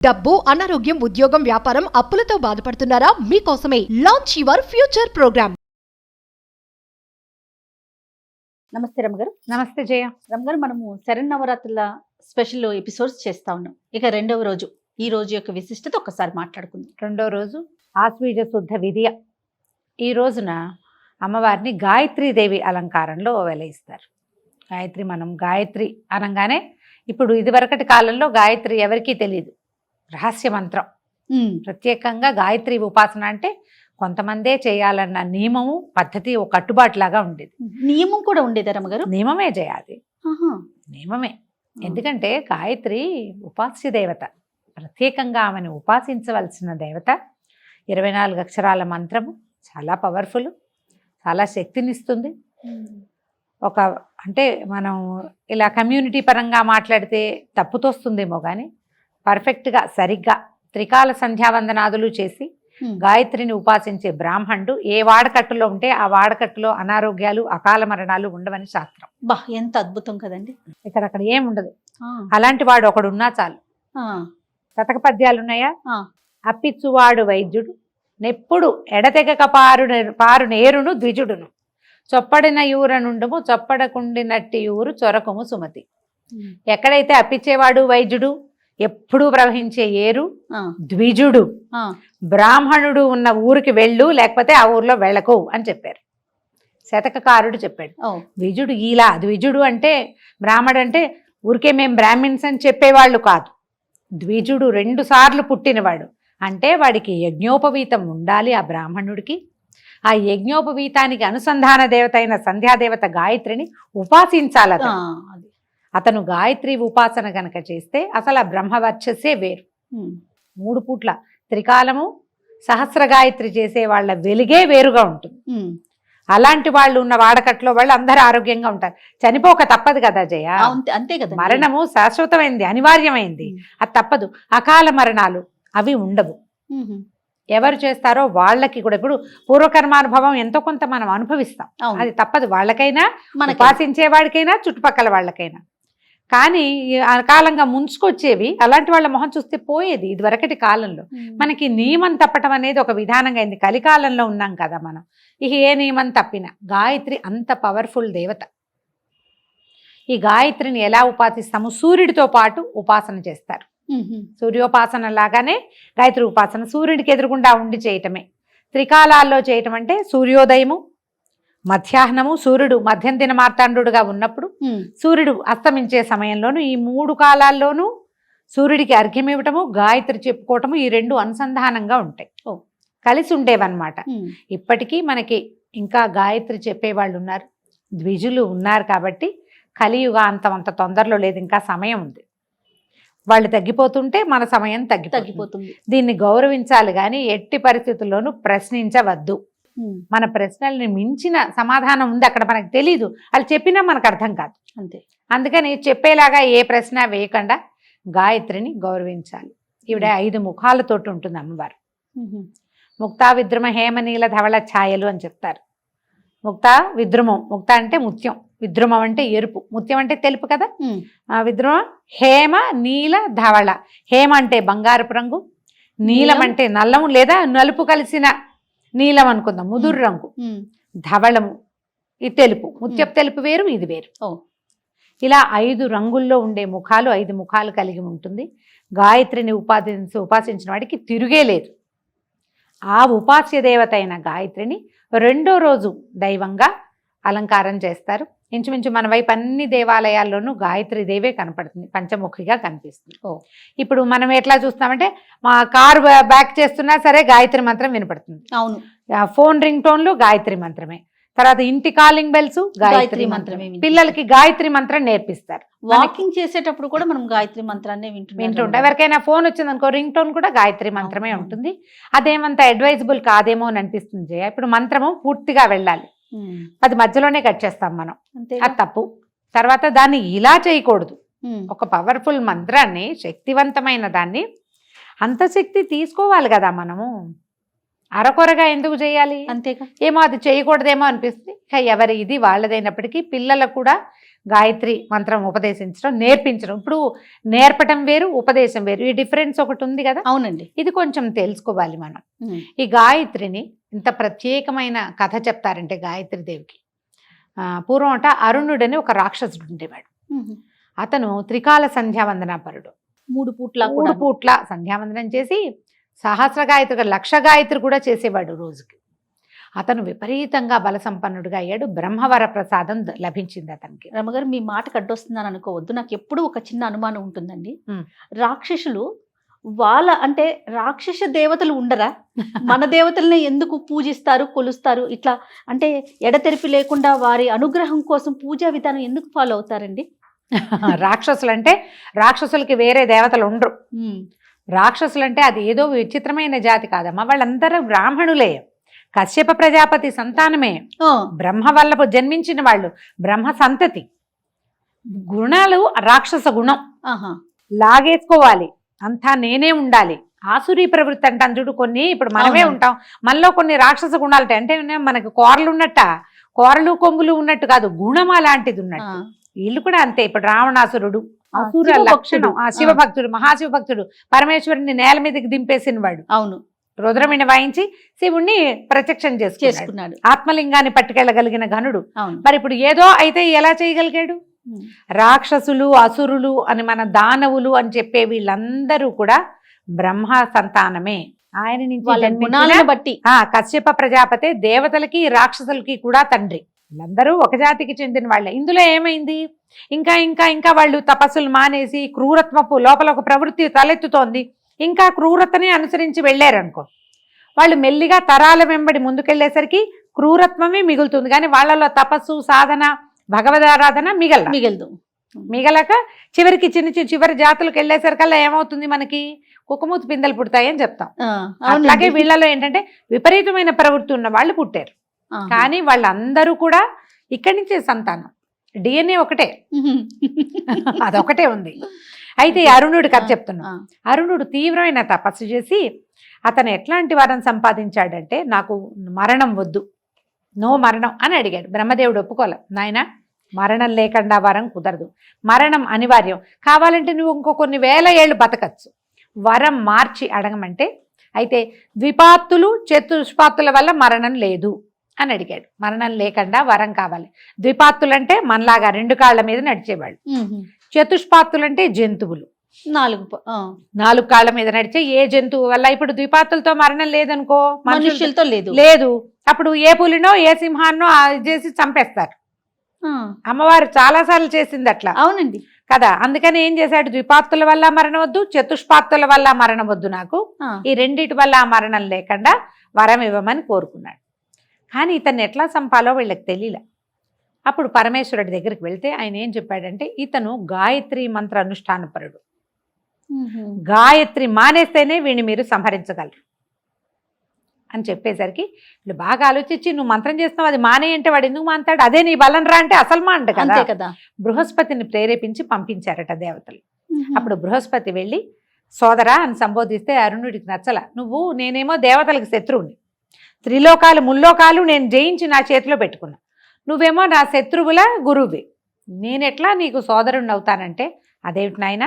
డబ్బు, అనారోగ్యం, ఉద్యోగం, వ్యాపారం, అప్పులతో బాధపడుతున్నారా? మీకోసమే లాంచ్ యువర్ ఫ్యూచర్ ప్రోగ్రామ్. నమస్తే రమగారు. నమస్తే జయ. రమగారు, మనము శరన్నవరాత్రుల స్పెషల్ ఎపిసోడ్స్ చేస్తా ఉన్నాం. ఇక రెండవ రోజు, ఈ రోజు యొక్క విశిష్టత ఒక్కసారి మాట్లాడుకుందాం. రెండో రోజు ఆశ్వీజ శుద్ధ విధియ. ఈ రోజున అమ్మవారిని గాయత్రీదేవి అలంకారంలో వెలయిస్తారు. మనం గాయత్రి అనగానే ఇప్పుడు ఇదివరకటి కాలంలో గాయత్రి ఎవరికీ తెలియదు, రహస్య మంత్రం. ప్రత్యేకంగా గాయత్రి ఉపాసన అంటే కొంతమందే చేయాలన్న నియమము, పద్ధతి, ఒక కట్టుబాటులాగా ఉండేది. నియమం కూడా ఉండేదా రమగారు? నియమమే చేయాలి, నియమమే. ఎందుకంటే గాయత్రి ఉపాస్య దేవత, ప్రత్యేకంగా ఆమెను ఉపాసించవలసిన దేవత. 24 అక్షరాల మంత్రము చాలా పవర్ఫుల్, చాలా శక్తినిస్తుంది. అంటే మనం ఇలా కమ్యూనిటీ పరంగా మాట్లాడితే తప్పుతోస్తుందేమో కానీ పర్ఫెక్ట్గా సరిగ్గా త్రికాల సంధ్యావందనాదులు చేసి గాయత్రిని ఉపాసించే బ్రాహ్మణుడు ఏ వాడకట్టులో ఉంటే ఆ వాడకట్టులో అనారోగ్యాలు, అకాల మరణాలు ఉండవని శాస్త్రం. ఎంత అద్భుతం కదండి. ఇక్కడ ఏముండదు. అలాంటి వాడు ఒకడున్నా చాలు. శతక పద్యాలున్నాయా? అప్పిచ్చువాడు వైద్యుడు, నెప్పుడు ఎడతెగక పారు నేరును ద్విజుడును, చొప్పడిన యూరనుండుము చొప్పడకుండినట్టి యూరు చొరకము సుమతి. ఎక్కడైతే అప్పిచ్చేవాడు వైద్యుడు, ఎప్పుడూ ప్రవహించే ఏరు ద్విజుడు, బ్రాహ్మణుడు ఉన్న ఊరికి వెళ్ళు, లేకపోతే ఆ ఊర్లో వెళ్ళకు అని చెప్పారు. శతకకారుడు చెప్పాడు. ద్విజుడు ఇలా, ద్విజుడు అంటే బ్రాహ్మడు అంటే ఊరికే మేము బ్రాహ్మిన్స్ అని చెప్పేవాళ్ళు కాదు. ద్విజుడు 2 సార్లు పుట్టినవాడు అంటే వాడికి యజ్ఞోపవీతం ఉండాలి. ఆ బ్రాహ్మణుడికి ఆ యజ్ఞోపవీతానికి అనుసంధాన దేవత అయిన సంధ్యాదేవత గాయత్రిని ఉపాసించాలి. అతను గాయత్రి ఉపాసన గనక చేస్తే అసలు ఆ బ్రహ్మవర్చస్సే వేరు. 3 పూట్ల త్రికాలము సహస్ర గాయత్రి చేసే వాళ్ళ వెలుగే వేరుగా ఉంటుంది. అలాంటి వాళ్ళు ఉన్న వాడకట్లో వాళ్ళు అందరూ ఆరోగ్యంగా ఉంటారు. చనిపోక తప్పదు కదా జయ, అంతే కదా. మరణము శాశ్వతమైంది, అనివార్యమైంది, అది తప్పదు. అకాల మరణాలు అవి ఉండవు. ఎవరు చేస్తారో వాళ్ళకి కూడా ఇప్పుడు పూర్వకర్మానుభవం ఎంతో కొంత మనం అనుభవిస్తాం, అది తప్పదు. వాళ్ళకైనా, ఉపాసించే వాడికైనా, చుట్టుపక్కల వాళ్ళకైనా. కానీ అకాలంగా ముంచుకొచ్చేవి అలాంటి వాళ్ళ మొహం చూస్తే పోయేది. ఇది వరకటి కాలంలో మనకి నియమం తప్పటం అనేది ఒక విధానంగా అయింది. కలికాలంలో ఉన్నాం కదా మనం. ఇక ఏ నియమం తప్పినా గాయత్రి అంత పవర్ఫుల్ దేవత. ఈ గాయత్రిని ఎలా ఉపాసిస్తాము? సూర్యుడితో పాటు ఉపాసన చేస్తారు. సూర్యోపాసన లాగానే గాయత్రి ఉపాసన సూర్యుడికి ఎదురుగుండా ఉండి చేయటమే. త్రికాలాల్లో చేయటం అంటే సూర్యోదయము, మధ్యాహ్నము, సూర్యుడు మధ్యం దిన మార్తాండుగా ఉన్నప్పుడు, సూర్యుడు అస్తమించే సమయంలోను, ఈ 3 కాలాల్లోనూ సూర్యుడికి అర్ఘ్యం ఇవ్వటము, గాయత్రి చెప్పుకోవటము, ఈ 2 అనుసంధానంగా ఉంటాయి, కలిసి ఉండేవన్నమాట. ఇప్పటికీ మనకి ఇంకా గాయత్రి చెప్పేవాళ్ళు ఉన్నారు, ద్విజులు ఉన్నారు. కాబట్టి కలియుగాంతం అంత తొందరలో లేదు, ఇంకా సమయం ఉంది. వాళ్ళు తగ్గిపోతుంటే మన సమయం తగ్గిపోతుంది. దీన్ని గౌరవించాలి కానీ ఎట్టి పరిస్థితుల్లోనూ ప్రశ్నించవద్దు. మన ప్రశ్నల్ని మించిన సమాధానం ఉంది అక్కడ, మనకు తెలీదు. అది చెప్పినా మనకు అర్థం కాదు, అంతే. అందుకని చెప్పేలాగా ఏ ప్రశ్న వేయకుండా గాయత్రిని గౌరవించాలి. ఈవిడ 5 ముఖాలతోటి ఉంటుంది అమ్మవారు. ముక్తా విద్రుమ హేమనీల ధవళ ఛాయలు అని చెప్తారు. ముక్త విద్రుమం, ముక్త అంటే ముత్యం, విద్రుమం అంటే ఎరుపు, ముత్యం అంటే తెలుపు కదా. విద్రుమం హేమ నీల ధవళ. హేమ అంటే బంగారపు రంగు, నీలం అంటే నల్లము లేదా నలుపు కలిసిన నీలం అనుకుందాం, ముదురు రంగు. ధవళము ఇది తెలుపు, ముత్యపు తెలుపు వేరు, ఇది వేరు. ఇలా 5 రంగుల్లో ఉండే ముఖాలు, 5 ముఖాలు కలిగి ఉంటుంది. గాయత్రిని ఉపాసించిన వాడికి తిరుగే లేదు. ఆ ఉపాస్య దేవత అయిన గాయత్రిని రెండో రోజు దైవంగా అలంకారం చేస్తారు. ఇంచుమించు మన వైపు అన్ని దేవాలయాల్లోనూ గాయత్రి దేవే కనపడుతుంది, పంచముఖిగా కనిపిస్తుంది. ఇప్పుడు మనం ఎట్లా చూస్తామంటే మా కారు బ్యాక్ చేస్తున్నా సరే గాయత్రి మంత్రం వినపడుతుంది. అవును. ఫోన్ రింగ్ టోన్లు గాయత్రి మంత్రమే. తర్వాత ఇంటి కాలింగ్ బెల్స్ గాయత్రి మంత్రమే. పిల్లలకి గాయత్రి మంత్రం నేర్పిస్తారు. వాకింగ్ చేసేటప్పుడు కూడా మనం గాయత్రి మంత్రాన్ని వింటుంటాం. ఎవరికైనా ఫోన్ వచ్చింది అనుకో, రింగ్ టోన్ కూడా గాయత్రి మంత్రమే ఉంటుంది. అదేమంత అడ్వైజబుల్ కాదేమో అని అనిపిస్తుంది. ఇప్పుడు మంత్రము పూర్తిగా వెళ్ళాలి, అది మధ్యలోనే కట్ చేస్తాం మనం, అది తప్పు. తర్వాత దాన్ని ఇలా చేయకూడదు. ఒక పవర్ఫుల్ మంత్రాన్ని, శక్తివంతమైన దాన్ని, అంత శక్తి తీసుకోవాలి కదా మనము. అరకొరగా ఎందుకు చేయాలి? అంతేగా. ఏమో అది చేయకూడదేమో అనిపిస్తుంది. ఎవరి ఇది వాళ్ళదైనప్పటికీ పిల్లలకు కూడా గాయత్రి మంత్రం ఉపదేశించడం, నేర్పించడం. ఇప్పుడు నేర్పటం వేరు, ఉపదేశం వేరు, ఈ డిఫరెన్స్ ఒకటి ఉంది కదా. అవునండి. ఇది కొంచెం తెలుసుకోవాలి మనం. ఈ గాయత్రిని ఇంత ప్రత్యేకమైన కథ చెప్తారంటే గాయత్రి దేవికి, పూర్వం అరుణుడని ఒక రాక్షసుడు ఉండేవాడు. అతను త్రికాల సంధ్యావందనాపరుడు. 3 పూట్ల మూడు పూట్ల సంధ్యావందనం చేసి సహస్ర గాయత్రి, 1,00,000 గాయత్రి కూడా చేసేవాడు రోజుకి. అతను విపరీతంగా బల సంపన్నుడిగా అయ్యాడు. బ్రహ్మవర ప్రసాదం లభించింది అతనికి. రమగారు, మీ మాటకు అడ్డొస్తుందని అనుకోవద్దు, నాకు ఎప్పుడు ఒక చిన్న అనుమానం ఉంటుందండి. రాక్షసులు అంటే రాక్షస దేవతలు ఉండరా? మన దేవతల్ని ఎందుకు పూజిస్తారు, కొలుస్తారు? ఇట్లా అంటే ఎడతెరిపి లేకుండా వారి అనుగ్రహం కోసం పూజా విధానం ఎందుకు ఫాలో అవుతారండి? రాక్షసులు అంటే రాక్షసులకి వేరే దేవతలు ఉండరు. రాక్షసులు అంటే అది ఏదో విచిత్రమైన జాతి కాదమ్మా, వాళ్ళందరూ బ్రాహ్మణులే, కశ్యప ప్రజాపతి సంతానమే, బ్రహ్మ వల్ల జన్మించిన వాళ్ళు, బ్రహ్మ సంతతి. గుణాలు రాక్షస గుణం, లాగేసుకోవాలి, అంతా నేనే ఉండాలి, ఆసురీ ప్రవృత్తి అంటాను చూడు. కొన్ని ఇప్పుడు మనమే ఉంటాం, మనలో కొన్ని రాక్షస గుణాలు ఉంటాయి. అంటే మనకు కూరలు ఉన్నట్ట, కూరలు కొంగులు ఉన్నట్టు కాదు, గుణం అలాంటిది ఉన్నట్టు. వీళ్ళు కూడా అంతే. ఇప్పుడు రావణాసురుడు అసుర లక్షణం, శివభక్తుడు, మహాశివభక్తుడు, పరమేశ్వరుని నేల మీదకి దింపేసిన వాడు. అవును, రుద్రమిని వాయించి శివుణ్ణి ప్రత్యక్షం చేసుకున్నాడు, ఆత్మలింగాన్ని పట్టుకెళ్ళగలిగిన ఘనుడు. మరి ఇప్పుడు ఏదో అయితే ఎలా చేయగలిగాడు? రాక్షసులు, అసురులు అని, మన దానవులు అని చెప్పే వీళ్ళందరూ కూడా బ్రహ్మ సంతానమే. ఆయన నుంచి బట్టి కశ్యప ప్రజాపతి దేవతలకి రాక్షసులకి కూడా తండ్రి. వీళ్ళందరూ ఒక జాతికి చెందిన వాళ్ళే. ఇందులో ఏమైంది, ఇంకా ఇంకా ఇంకా వాళ్ళు తపస్సులు మానేసి క్రూరత్వపు లోపల ఒక ప్రవృత్తి తలెత్తుతోంది. ఇంకా క్రూరతని అనుసరించి వెళ్ళారనుకో, వాళ్ళు మెల్లిగా తరాల వెంబడి ముందుకెళ్లేసరికి క్రూరత్వమే మిగులుతుంది, కానీ వాళ్ళలో తపస్సు, సాధన, భగవదారాధన మిగలదు. మిగలక చివరికి చివరి జాతులకు వెళ్ళేసరికల్లా ఏమవుతుంది, మనకి కుక్కమూతి పిందెలు పుడతాయని చెప్తాం. అలాగే వీళ్ళలో ఏంటంటే విపరీతమైన ప్రవృత్తి ఉన్న వాళ్ళు పుట్టారు. కానీ వాళ్ళందరూ కూడా ఇక్కడి నుంచే సంతానం, డిఎన్ఏ ఒకటే, అదొకటే ఉంది. అయితే అరుణుడి కథ చెప్తున్నా. అరుణుడు తీవ్రమైన తపస్సు చేసి అతను ఎట్లాంటి వరం సంపాదించాడంటే, నాకు మరణం వద్దు, నో మరణం అని అడిగాడు. బ్రహ్మదేవుడు ఒప్పుకోలే, నాయన మరణం లేకుండా వరం కుదరదు, మరణం అనివార్యం, కావాలంటే నువ్వు ఇంకో కొన్ని వేల ఏళ్ళు బతకచ్చు, వరం మార్చి అడగమంటే, అయితే ద్విపాత్తులు చతుష్పాత్తుల వల్ల మరణం లేదు అని అడిగాడు. మరణం లేకుండా వరం కావాలి. ద్విపాత్తులంటే మనలాగా 2 కాళ్ళ మీద నడిచేవాళ్ళు, చతుష్పాత్తులంటే జంతువులు, 4 కాళ్ళ మీద నడిచే ఏ జంతువు వల్ల. ఇప్పుడు ద్విపాత్తులతో మరణం లేదనుకో, మనుషులతో లేదు, అప్పుడు ఏ పులినో ఏ సింహాన్నో చేసి చంపేస్తారు. అమ్మవారు చాలా సార్లు చేసింది అట్లా. అవునండి కదా. అందుకని ఏం చేశాడు, ద్విపాత్తుల వల్ల మరణం వద్దు, చతుష్పాత్తుల వల్ల మరణం వద్దు, నాకు ఈ రెండిటి వల్ల మరణం లేకుండా వరం ఇవ్వమని కోరుకున్నాడు. కానీ ఇతన్ని ఎట్లా చంపాలో వీళ్ళకి తెలియలే. అప్పుడు పరమేశ్వరుడి దగ్గరికి వెళ్తే ఆయన ఏం చెప్పాడంటే, ఇతను గాయత్రి మంత్ర అనుష్ఠానపరుడు, గాయత్రి మానేస్తేనే వీడిని మీరు సంహరించగలరు అని చెప్పేసరికి వీళ్ళు బాగా ఆలోచించి, నువ్వు మంత్రం చేస్తున్నావు, అది మానే అంటే వాడు ఎందుకు మానతాడు, అదే నీ బలం రా అంటే అసలు మాంట కదా. బృహస్పతిని ప్రేరేపించి పంపించారట దేవతలు. అప్పుడు బృహస్పతి వెళ్ళి సోదరా అని సంబోధిస్తే అరుణుడికి నచ్చల. నేనేమో దేవతలకు శత్రువుని, త్రిలోకాలు ముల్లోకాలు నేను జయించి నా చేతిలో పెట్టుకున్నా, నువ్వేమో నా శత్రువుల గురువువి, నేనెట్లా నీకు సోదరుణ్ణి అవుతానంటే, అదేమిటి నాయన,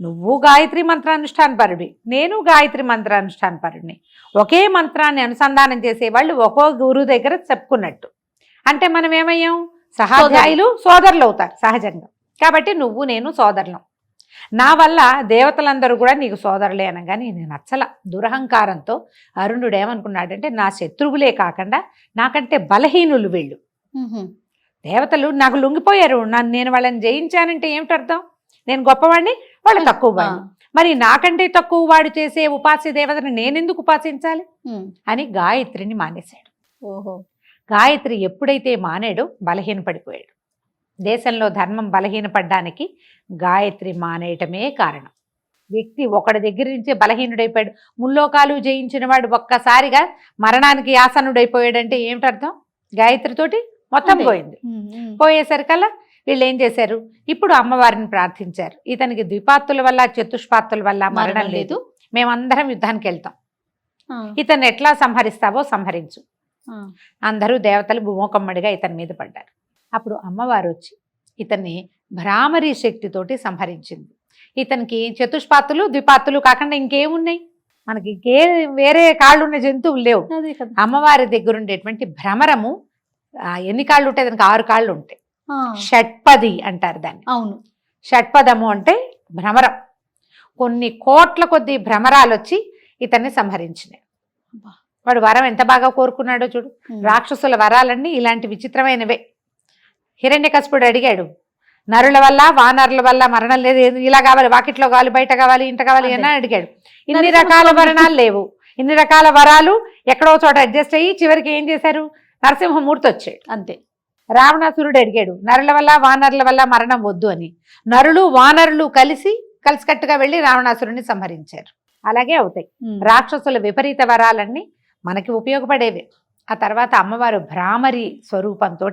నువ్వు గాయత్రి మంత్రానుష్ఠానపరుడి, నేను గాయత్రి మంత్రానుష్ఠానపరుడిని, ఒకే మంత్రాన్ని అనుసంధానం చేసేవాళ్ళు ఒక్కో గురువు దగ్గర చెప్పుకున్నట్టు. అంటే మనం ఏమయ్యాం, సహాధ్యాయులు సోదరులు అవుతారు సహజంగా. కాబట్టి నువ్వు నేను సోదరులం, నా వల్ల దేవతలందరూ కూడా నీకు సోదరులే అనగానే నేను నచ్చల. దురహంకారంతో అరుణుడు ఏమనుకున్నాడంటే, నా శత్రువులే కాకుండా నాకంటే బలహీనులు వీళ్ళు, దేవతలు నాకు లొంగిపోయారు, నేను వాళ్ళని జయించానంటే ఏమిటి అర్థం, నేను గొప్పవాడిని, వాళ్ళు తక్కువ వాడిని, మరి నాకంటే తక్కువ వాడు చేసే ఉపాస్య దేవతను నేనెందుకు ఉపాసించాలి అని గాయత్రిని మానేశాడు. గాయత్రి ఎప్పుడైతే మానేడో బలహీన పడిపోయాడు. దేశంలో ధర్మం బలహీనపడ్డానికి గాయత్రి మానేయటమే కారణం. వ్యక్తి ఒకడి దగ్గర నుంచే బలహీనుడైపోయాడు. ముల్లోకాలు జయించిన వాడు ఒక్కసారిగా మరణానికి ఆసనుడైపోయాడంటే ఏమిటి అర్థం, గాయత్రితోటి మొత్తం పోయింది. పోయేసరికల్లా వీళ్ళు ఏం చేశారు, ఇప్పుడు అమ్మవారిని ప్రార్థించారు, ఇతనికి ద్విపాత్తుల వల్ల చతుష్పాత్తుల వల్ల మరణం లేదు, మేమందరం యుద్ధానికి వెళ్తాం, ఇతన్ని ఎట్లా సంహరిస్తావో సంహరించు. అందరూ దేవతలు భూమోకమ్మడిగా ఇతని మీద పడ్డారు. అప్పుడు అమ్మవారు వచ్చి ఇతన్ని భ్రామరీ శక్తితోటి సంహరించింది. ఇతనికి చతుష్పాతులు ద్విపాతులు కాకుండా ఇంకేమున్నాయి, మనకి ఇంకే వేరే కాళ్ళు ఉన్న జంతువులు లేవు. అదే కదా. అమ్మవారి దగ్గర ఉండేటువంటి భ్రమరము ఎన్ని కాళ్ళు ఉంటాయి, దానికి 6 కాళ్ళు ఉంటాయి. షట్పది అంటారు దాన్ని. అవును, షట్పదము అంటే భ్రమరం. కొన్ని కోట్ల కొద్ది భ్రమరాలు వచ్చి ఇతన్ని సంహరించినాయి. వాడు వరం ఎంత బాగా కోరుకున్నాడో చూడు. రాక్షసుల వరాలన్నీ ఇలాంటి విచిత్రమైనవే. హిరణ్యకశిపుడు అడిగాడు, నరుల వల్ల వానరుల వల్ల మరణం లేదు, ఇలా కావాలి, వాకిట్లో కావాలి, బయట కావాలి, ఇంట కావాలి అని అడిగాడు. ఇన్ని రకాల వరణాలు లేవు, ఇన్ని రకాల వరాలు ఎక్కడో చోట అడ్జస్ట్ అయ్యి చివరికి ఏం చేశారు, నరసింహమూర్తి వచ్చాడు. అంతే. రావణాసురుడు అడిగాడు, నరుల వల్ల వానరుల వల్ల మరణం వద్దు అని. నరులు వానరులు కలిసికట్టుగా వెళ్ళి రావణాసురుడిని సంహరించారు. అలాగే అవుతాయి రాక్షసుల విపరీత వరాలన్నీ మనకి ఉపయోగపడేవి. ఆ తర్వాత అమ్మవారు భ్రామరి స్వరూపంతో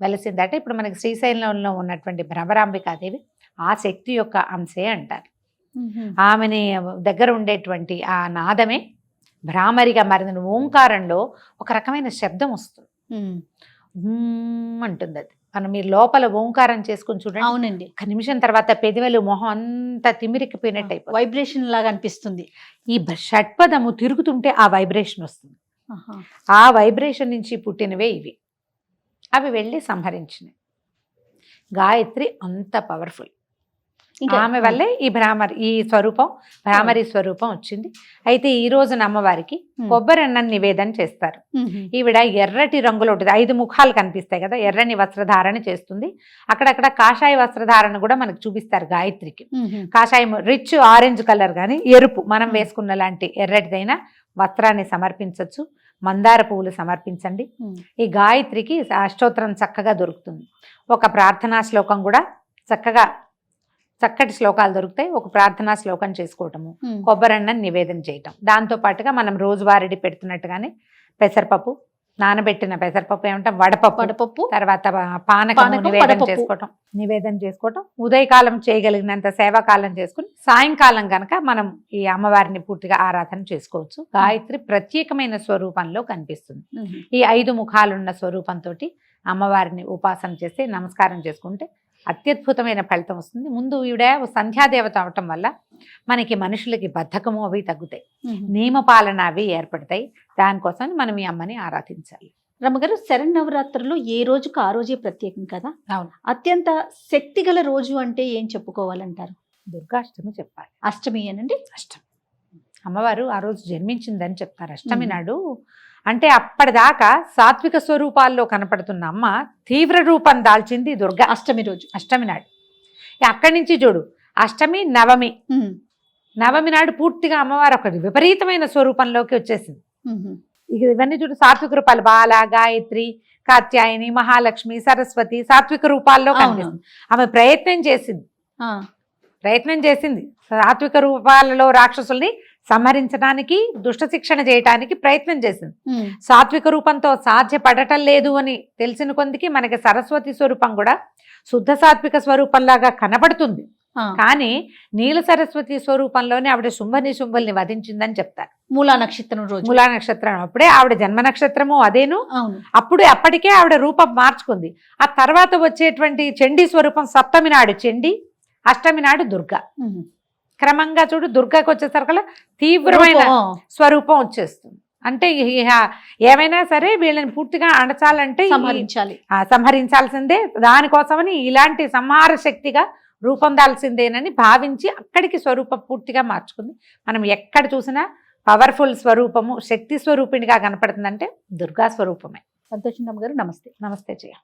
వెలసిందట. ఇప్పుడు మనకి శ్రీశైలంలో ఉన్నటువంటి భ్రమరాంబికాదేవి ఆ శక్తి యొక్క అంశే అంటారు. ఆమెని దగ్గర ఉండేటువంటి ఆ నాదమే భ్రామరిగా మారింది. ఓంకారంలో ఒక రకమైన శబ్దం వస్తుంది, అంటుంది. అది మనం మీరు లోపల ఓంకారం చేసుకుని చూడండి. అవునండి. ఒక నిమిషం తర్వాత పెదవులు మొహం అంతా తిమిరికిపోయినట్టు అయిపోతుంది, వైబ్రేషన్ లాగా అనిపిస్తుంది. ఈ షట్పదము తిరుగుతుంటే ఆ వైబ్రేషన్ వస్తుంది. ఆ వైబ్రేషన్ నుంచి పుట్టినవే ఇవి. అవి వెళ్ళి సంహరించినవి. గాయత్రి అంత పవర్ఫుల్. ఆమె వల్లే ఈ స్వరూపం భ్రామరి స్వరూపం వచ్చింది. అయితే ఈ రోజున అమ్మవారికి కొబ్బరి అన్నం నివేదన చేస్తారు. ఈవిడ ఎర్రటి రంగులో ఉంటుంది, 5 ముఖాలు కనిపిస్తాయి కదా, ఎర్రని వస్త్రధారణ చేస్తుంది. అక్కడక్కడ కాషాయ వస్త్రధారణ కూడా మనకు చూపిస్తారు గాయత్రికి. కాషాయం రిచ్ ఆరెంజ్ కలర్ కానీ ఎరుపు మనం వేసుకున్న లాంటి ఎర్రటిదైనా వస్త్రాన్ని సమర్పించవచ్చు. మందార పువ్వులు సమర్పించండి. ఈ గాయత్రికి అష్టోత్తరం చక్కగా దొరుకుతుంది. ఒక ప్రార్థనా శ్లోకం కూడా చక్కటి శ్లోకాలు దొరుకుతాయి. ఒక ప్రార్థనా శ్లోకం చేసుకోవటము, కొబ్బరన్నం నివేదన చేయటం. దాంతో పాటుగా మనం రోజువారీ పెడుతున్నట్టుగానే పెసరపప్పు, నానబెట్టిన పెసరపప్పు ఏమంటాం, వడపప్పు, తర్వాత పానకం నివేదన చేసుకోవటం. ఉదయకాలం చేయగలిగినంత సేవాకాలం చేసుకుని సాయంకాలం కనుక మనం ఈ అమ్మవారిని పూర్తిగా ఆరాధన చేసుకోవచ్చు. గాయత్రి ప్రత్యేకమైన స్వరూపంలో కనిపిస్తుంది. ఈ 5 ముఖాలున్న స్వరూపంతో అమ్మవారిని ఉపాసన చేసి నమస్కారం చేసుకుంటే అత్యద్భుతమైన ఫలితం వస్తుంది. ముందు ఈవిడ సంధ్యాదేవత అవటం వల్ల మనకి మనుషులకి బద్ధకము అవి తగ్గుతాయి, నియమపాలన అవి ఏర్పడతాయి. దానికోసం మనం ఈ అమ్మని ఆరాధించాలి. రమ్మగారు, శరన్నవరాత్రులు ఏ రోజుకు ఆ రోజే ప్రత్యేకం కదా. అవును. అత్యంత శక్తి గల రోజు అంటే ఏం చెప్పుకోవాలంటారు? దుర్గాష్టమి చెప్పాలి. అష్టమి అనండి. అష్టమి అమ్మవారు ఆ రోజు జన్మించిందని చెప్తారు. అష్టమి నాడు అంటే అప్పటిదాకా సాత్విక స్వరూపాల్లో కనపడుతున్న అమ్మ తీవ్ర రూపం దాల్చింది దుర్గా అష్టమి రోజు, అష్టమి నాడు. అక్కడి నుంచి చూడు, అష్టమి నవమి నాడు పూర్తిగా అమ్మవారు ఒక విపరీతమైన స్వరూపంలోకి వచ్చేసింది. ఇక ఇవన్నీ చూడు, సాత్విక రూపాలు బాల, గాయత్రి, కాత్యాయని, మహాలక్ష్మి, సరస్వతి సాత్విక రూపాల్లో కనిపిస్తుంది. ఆమె ప్రయత్నం చేసింది సాత్విక రూపాలలో రాక్షసుల్ని సంహరించడానికి, దుష్ట శిక్షణ చేయడానికి ప్రయత్నం చేసింది. సాత్విక రూపంతో సాధ్యపడటం లేదు అని తెలిసిన కొందికి మనకి సరస్వతి స్వరూపం కూడా శుద్ధ సాత్విక స్వరూపంలాగా కనబడుతుంది. కానీ నీల సరస్వతి స్వరూపంలోనే ఆవిడ శుంభుల్ని వధించిందని చెప్తారు. మూలా నక్షత్రం రోజు, మూలా నక్షత్రం అప్పుడే ఆవిడ జన్మ నక్షత్రము అదేను. అప్పటికే ఆవిడ రూపం మార్చుకుంది. ఆ తర్వాత వచ్చేటువంటి చండీ స్వరూపం సప్తమి నాడు చండీ, అష్టమి నాడు దుర్గా. క్రమంగా చూడు, దుర్గాకి వచ్చేసరికి తీవ్రమైన స్వరూపం వచ్చేస్తుంది. అంటే ఏమైనా సరే వీళ్ళని పూర్తిగా అణచాలంటే సంహరించాల్సిందే. దానికోసమని ఇలాంటి సంహార శక్తిగా రూపం దాల్సిందేనని భావించి అక్కడికి స్వరూపం పూర్తిగా మార్చుకుంది. మనం ఎక్కడ చూసినా పవర్ఫుల్ స్వరూపము, శక్తి స్వరూపిణిగా కనపడుతుందంటే దుర్గా స్వరూపమే. సంతోషం గారు, నమస్తే. నమస్తే జయ.